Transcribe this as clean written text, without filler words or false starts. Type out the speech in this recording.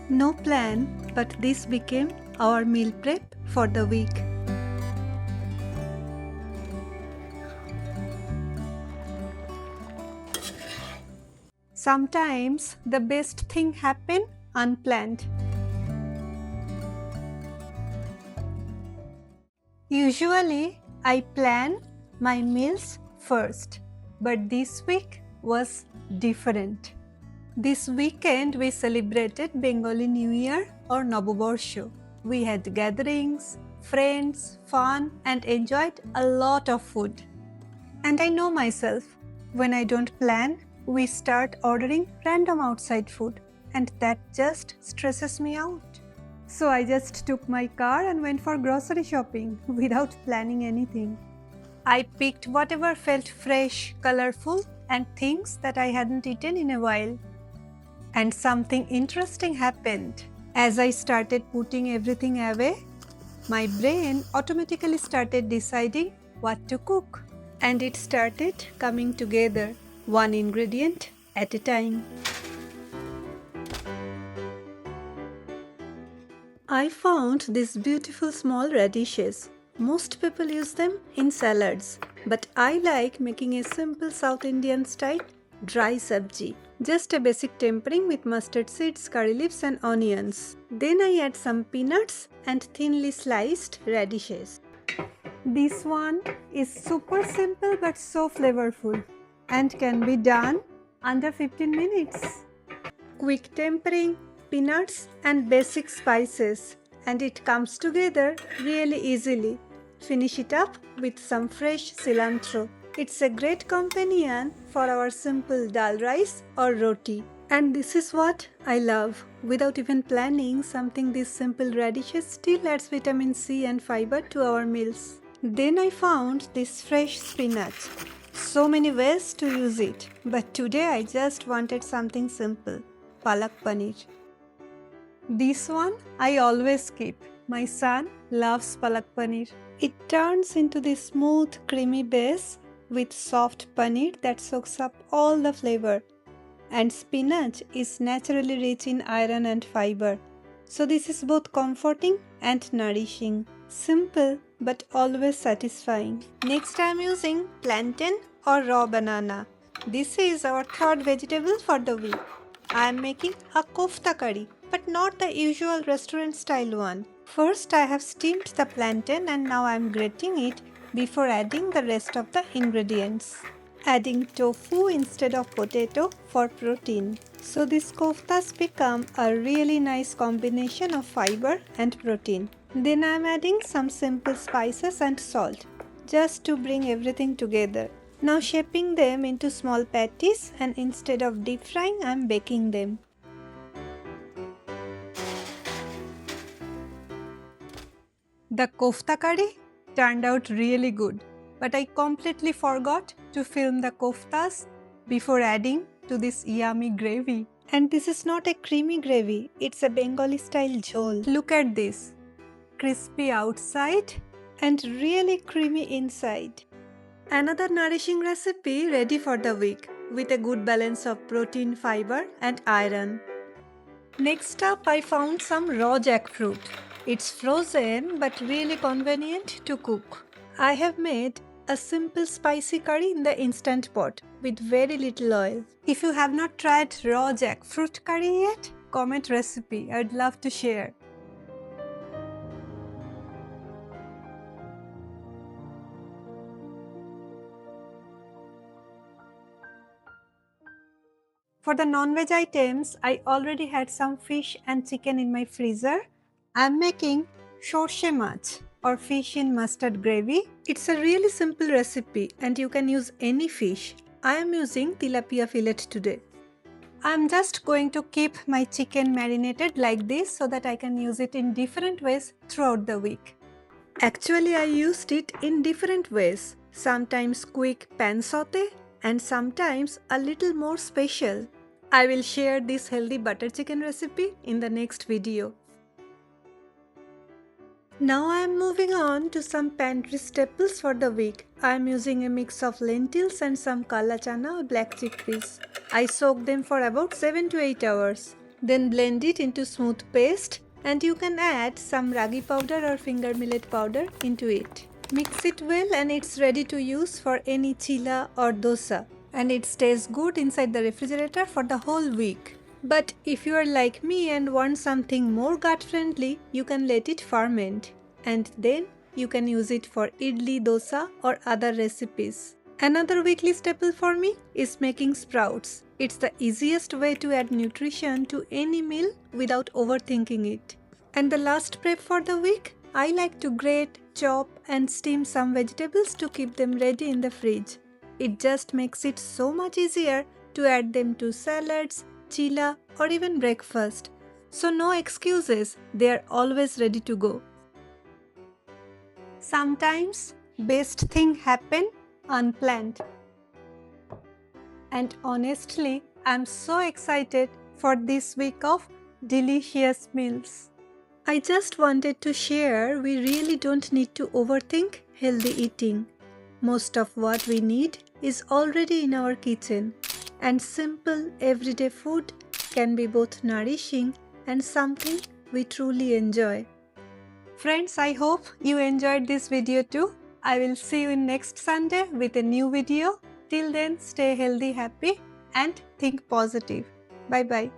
No plan, but this became our meal prep for the week. Sometimes the best thing happen unplanned. Usually I plan my meals first, but this week was different. This weekend we celebrated Bengali New Year or Noboborsho. We had gatherings, friends, fun and enjoyed a lot of food. And I know myself, when I don't plan, we start ordering random outside food and that just stresses me out. So I just took my car and went for grocery shopping without planning anything. I picked whatever felt fresh, colorful and things that I hadn't eaten in a while. And something interesting happened. As I started putting everything away, my brain automatically started deciding what to cook. And it started coming together, one ingredient at a time. I found these beautiful small radishes. Most people use them in salads, but I like making a simple South Indian style dry sabji. Just a basic tempering with mustard seeds, curry leaves and onions. Then I add some peanuts and thinly sliced radishes. This one is super simple but so flavorful and can be done under 15 minutes. Quick tempering, peanuts and basic spices, and it comes together really easily. Finish it up with some fresh cilantro. It's a great companion for our simple dal rice or roti. And this is what I love. Without even planning, something this simple radishes still adds vitamin C and fiber to our meals. Then I found this fresh spinach. So many ways to use it, but today I just wanted something simple. Palak paneer. This one I always keep. My son loves palak paneer. It turns into this smooth, creamy base with soft paneer that soaks up all the flavor. And spinach is naturally rich in iron and fiber. So this is both comforting and nourishing. Simple but always satisfying. Next I am using plantain or raw banana. This is our third vegetable for the week. I am making a kofta curry, but not the usual restaurant style one. First I have steamed the plantain and now I am grating it before adding the rest of the ingredients. Adding tofu instead of potato for protein. So these koftas become a really nice combination of fiber and protein. Then I am adding some simple spices and salt, just to bring everything together. Now shaping them into small patties, and instead of deep frying, I am baking them. The kofta curry turned out really good, but I completely forgot to film the koftas before adding to this yummy gravy. And this is not a creamy gravy, it's a Bengali style jhol. Look at this, crispy outside and really creamy inside. Another nourishing recipe ready for the week with a good balance of protein, fiber and iron. Next up I found some raw jackfruit. It's frozen but really convenient to cook. I have made a simple spicy curry in the instant pot with very little oil. If you have not tried raw jackfruit curry yet, comment recipe, I'd love to share. For the non-veg items, I already had some fish and chicken in my freezer. I am making shorshe mach or fish in mustard gravy. It's a really simple recipe and you can use any fish. I am using tilapia fillet today. I am just going to keep my chicken marinated like this so that I can use it in different ways throughout the week. Actually, I used it in different ways. Sometimes quick pan saute and sometimes a little more special. I will share this healthy butter chicken recipe in the next video. Now I am moving on to some pantry staples for the week. I am using a mix of lentils and some kala chana or black chickpeas. I soak them for about 7 to 8 hours. Then blend it into smooth paste and you can add some ragi powder or finger millet powder into it. Mix it well and it's ready to use for any chilla or dosa, and it stays good inside the refrigerator for the whole week. But if you are like me and want something more gut friendly, you can let it ferment and then you can use it for idli, dosa or other recipes. Another weekly staple for me is making sprouts. It's the easiest way to add nutrition to any meal without overthinking it. And the last prep for the week, I like to grate, chop and steam some vegetables to keep them ready in the fridge. It just makes it so much easier to add them to salads, chilla or even breakfast. So no excuses, they are always ready to go. Sometimes best thing happen unplanned. And honestly, I'm so excited for this week of delicious meals. I just wanted to share we really don't need to overthink healthy eating. Most of what we need is already in our kitchen, and simple everyday food can be both nourishing and something we truly enjoy. Friends, I hope you enjoyed this video too. I will see you in next Sunday with a new video. Till then, stay healthy, happy and think positive. Bye bye.